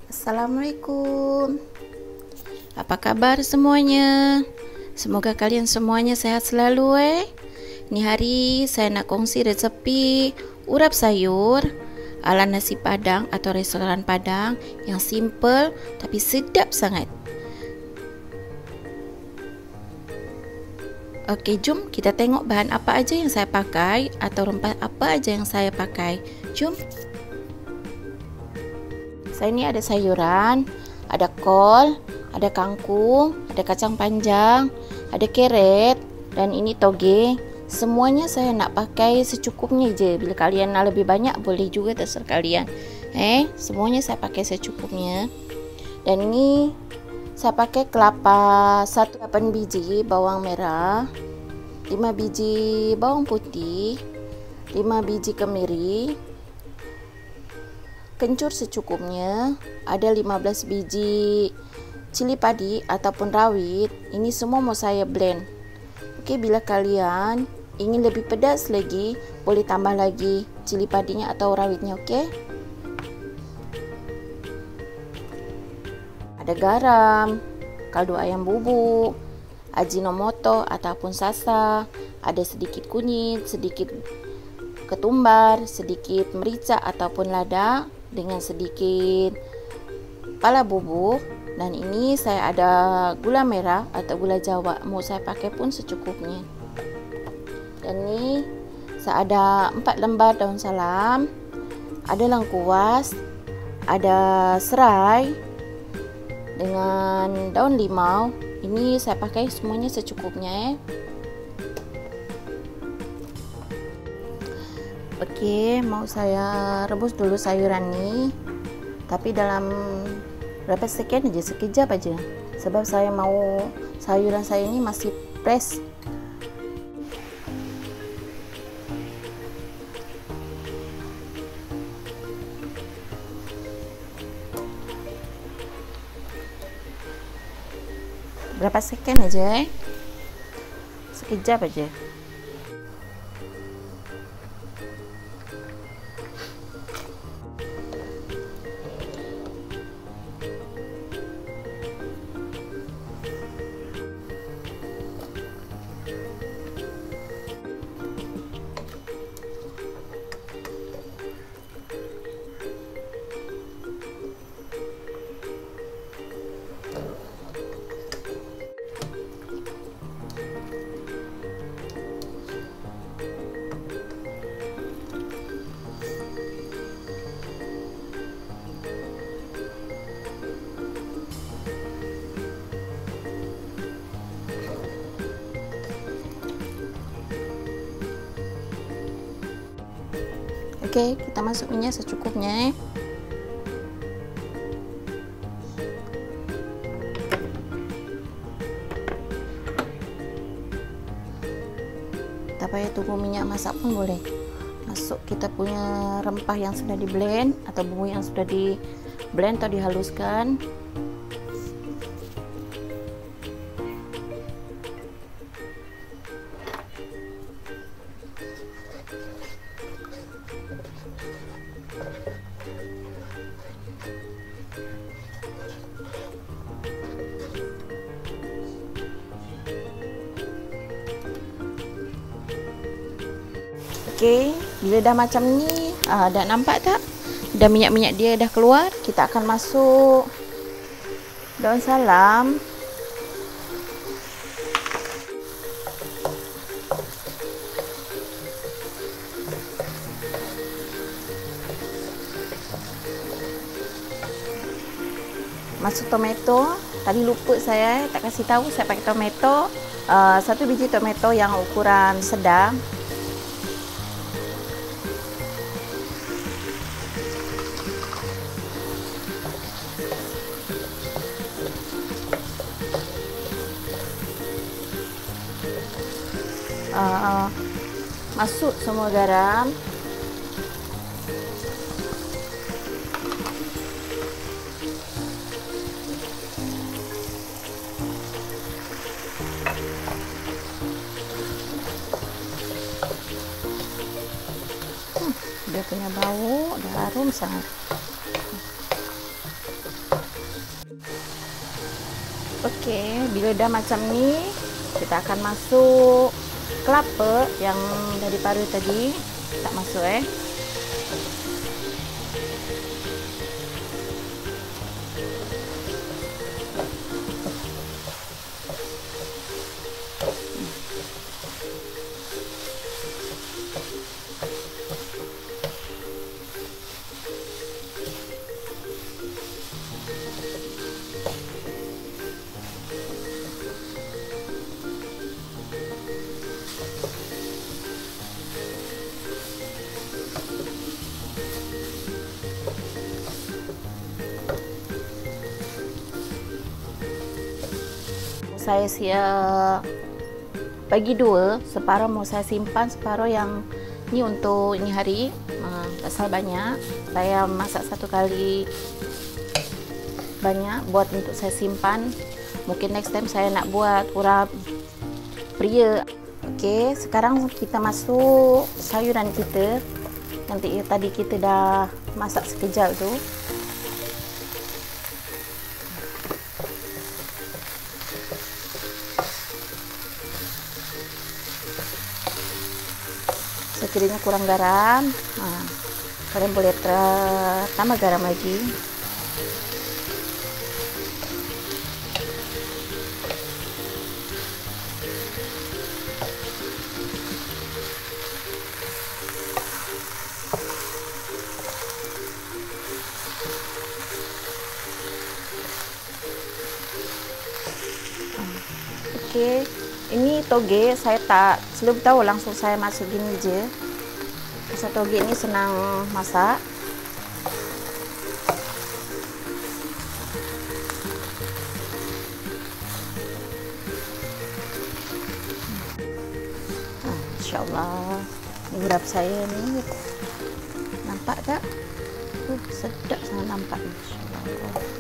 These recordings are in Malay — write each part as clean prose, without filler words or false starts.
Assalamualaikum. Apa kabar semuanya? Semoga kalian semuanya sehat selalu. Ini hari saya nak kongsi resepi urap sayur ala nasi Padang atau restoran Padang yang simple tapi sedap sangat. Okey, jom kita tengok bahan apa aja yang saya pakai atau rempah apa aja yang saya pakai. Jom. Saya ni ada sayuran, ada kol, ada kangkung, ada kacang panjang, ada carrot dan ini toge. Semuanya saya nak pakai secukupnya je. Bila kalian nak lebih banyak boleh juga, terserah kalian. Semuanya saya pakai secukupnya. Dan ini saya pakai kelapa 8 biji bawang merah, 5 biji bawang putih, 5 biji kemiri, kencur secukupnya, ada 15 biji cili padi ataupun rawit. Ini semua mau saya blend. Okey, bila kalian ingin lebih pedas lagi, boleh tambah lagi cili padinya atau rawitnya. Okey. Ada garam, kaldu ayam bubuk, ajinomoto ataupun sasa, ada sedikit kunyit, sedikit ketumbar, sedikit merica ataupun lada, dengan sedikit pala bubuk. Dan ini saya ada gula merah atau gula Jawa, mau saya pakai pun secukupnya. Dan ini saya ada 4 lembar daun salam, ada lengkuas, ada serai dengan daun limau. Ini saya pakai semuanya secukupnya. Okey, mau saya rebus dulu sayuran ni. Tapi dalam berapa second aja, sekejap aja. Sebab saya mau sayuran saya ni masih fresh. Berapa second aja, sekejap aja. Okey, kita masuk minyak secukupnya. Tak payah tunggu minyak masak pun boleh. Masuk kita punya rempah yang sudah di blend atau bumbu yang sudah di blend atau dihaluskan. Okey, bila dah macam ni, dah nampak tak? Dah minyak-minyak dia dah keluar. Kita akan masuk daun salam. Masuk tomato. Tadi lupa saya tak kasih tahu saya pakai tomato. 1 biji tomato yang ukuran sedang. Masuk semua garam. Dia punya bau dah harum sangat. Oke, bila udah macam ni, kita akan masuk kelapa yang dari paru tadi. Tak masuk Saya siap bagi dua, separuh mau saya simpan, separuh yang ni untuk ini hari. Pasal banyak, saya masak satu kali banyak buat untuk saya simpan. Mungkin next time saya nak buat urap pria. Okey, sekarang kita masuk sayuran kita. Nanti tadi kita dah masak sekejap tu. Sekiranya kurang garam, kalian boleh tambah garam lagi. Okey, ini toge saya tak sebelum tahu, langsung saya masuk gini je. Pasal toge ini senang masak. InsyaAllah ini urap saya ni, nampak tak? Sedap sangat nampak, InsyaAllah.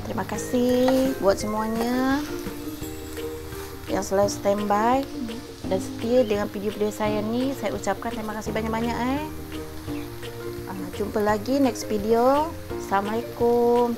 Terima kasih buat semuanya yang selalu standby dan setia dengan video-video saya ni. Saya ucapkan terima kasih banyak-banyak. Jumpa lagi next video. Assalamualaikum.